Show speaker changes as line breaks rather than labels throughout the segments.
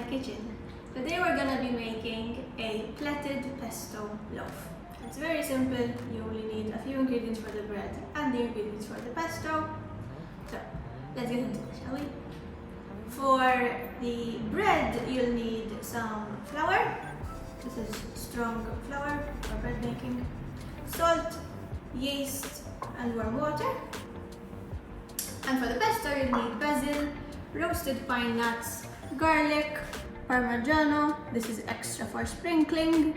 kitchen. Today we're gonna be making a plaited pesto loaf. It's very simple. You only need a few ingredients for the bread and the ingredients for the pesto. So let's get into it, shall we? For the bread, you'll need some flour. This is strong flour for bread making. Salt, yeast, and warm water. And for the pesto, you'll need basil, roasted pine nuts, garlic, parmigiano, this is extra for sprinkling,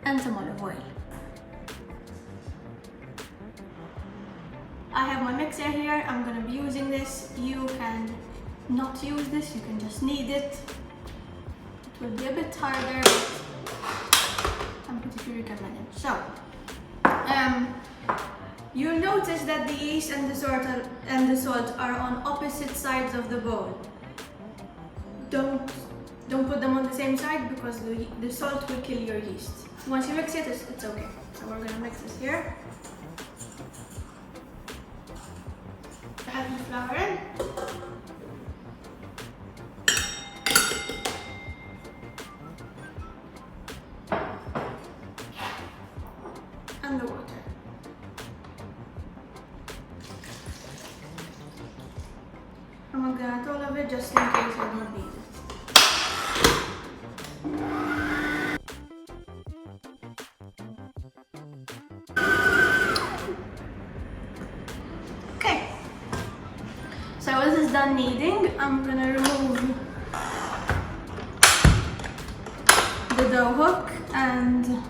and some olive oil. I have my mixer here. I'm going to be using this. You can not use this, you can just knead it. It will be a bit harder, but I'm pretty sure you can manage. So, you'll notice that the yeast and the salt are on opposite sides of the bowl. Don't put them on the same side because the salt will kill your yeast. Once you mix it, it's okay. So we're gonna mix this here. Add the flour in. And the water. I'm gonna add all of it just in case I don't need it. Okay, so this is done kneading. I'm gonna remove the dough hook, and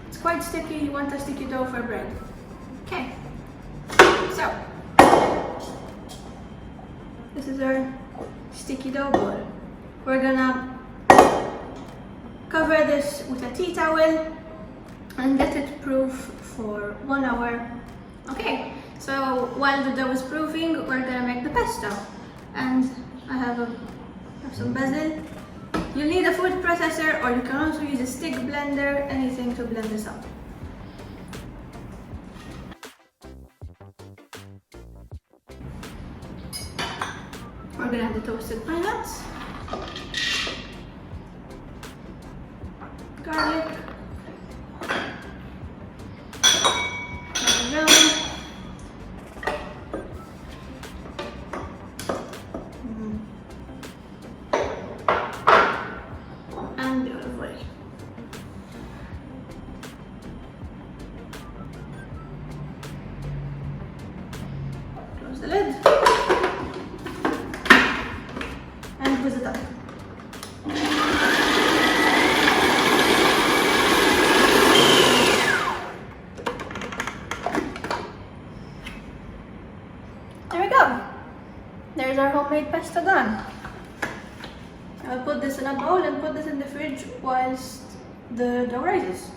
it's quite sticky. You want a sticky dough for bread. Okay, so this is our sticky dough bowl. We're gonna cover this with a tea towel and let it proof for 1 hour. Okay, so while the dough is proofing, we're gonna make the pesto. And I have some basil. You'll need a food processor, or you can also use a stick blender, anything to blend this up. We're gonna have the toasted pine nuts, garlic, parmigiano, and the olive oil. Close the lid. And put it up. There we go. There's our homemade pesto done. I'll put this in a bowl and put this in the fridge whilst the dough rises.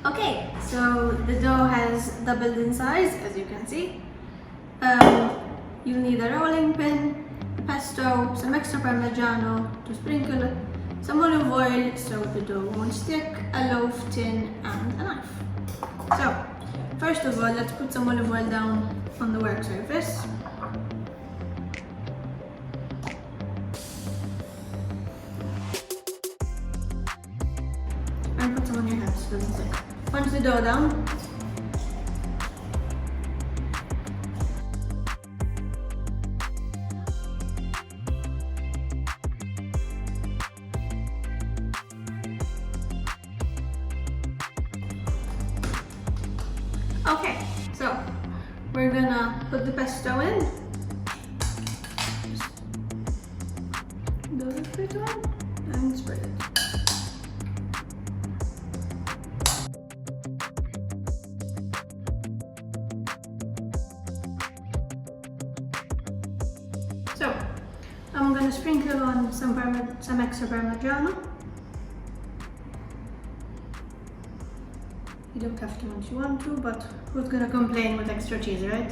Okay, so the dough has doubled in size, as you can see. You'll need a rolling pin, pesto, some extra parmigiano to sprinkle, some olive oil so the dough won't stick, a loaf tin, and a knife. So, first of all, let's put some olive oil down on the work surface. And put some on your hands so it doesn't stick. Punch the dough down. Okay, so we're gonna put the pesto in. Do a bit on and spread it. So I'm gonna sprinkle on some extra parmigiano. You don't have to once you want to, but who's gonna complain with extra cheese, right?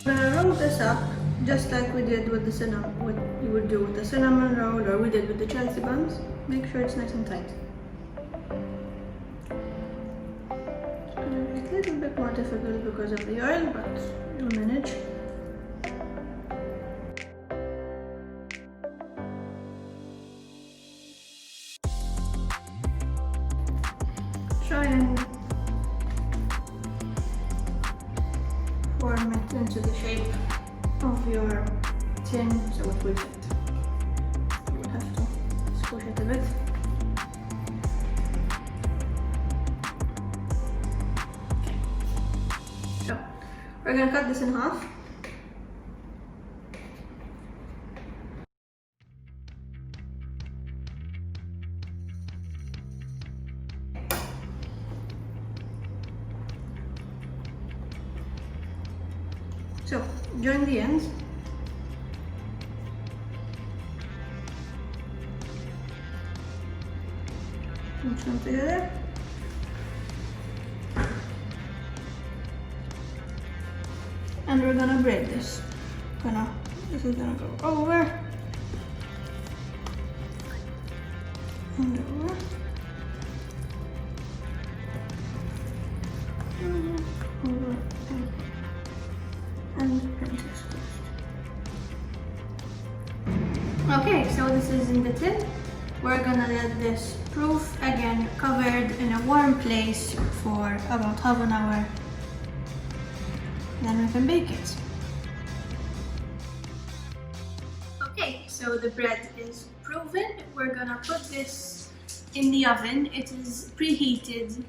I'm gonna roll this up just like we did with the cinnamon, what you would do with the cinnamon roll, or we did with the Chelsea buns. Make sure it's nice and tight. It's gonna be a little bit more difficult because of the oil, but you'll manage. Try and form it into the shape of your tin so it will fit. You will have to squish it a bit. Okay. So we're gonna cut this in half. So join the ends. Pinch them together. And we're gonna braid this. This is gonna go over and over. Over and pinch this closed. Okay, so this is in the tin. We're gonna let this proof again covered in a warm place for about half an hour. Then we can bake it. Okay, so the bread is proven. We're gonna put this in the oven. It is preheated.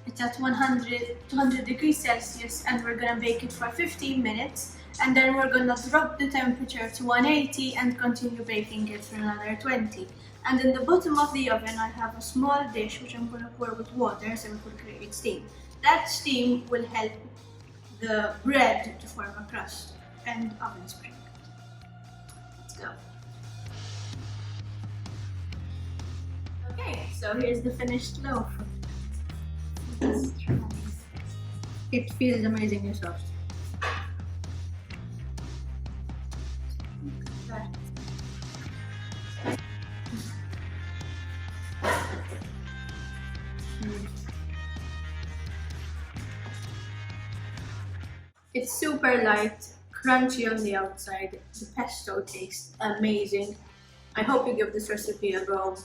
It's at 200 degrees Celsius, and we're gonna bake it for 15 minutes. And then we're gonna drop the temperature to 180 and continue baking it for another 20. And in the bottom of the oven, I have a small dish which I'm gonna pour with water so it will create steam. That steam will help the bread to form a crust and oven spring. Let's go. Okay, so here's the finished loaf. It feels amazingly soft. It's super light, crunchy on the outside. The pesto tastes amazing. I hope you give this recipe a go.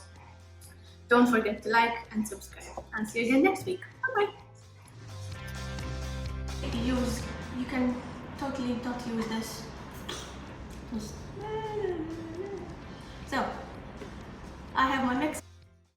Don't forget to like and subscribe, and see you again next week. Bye bye. You can totally not use this. So I have my mix.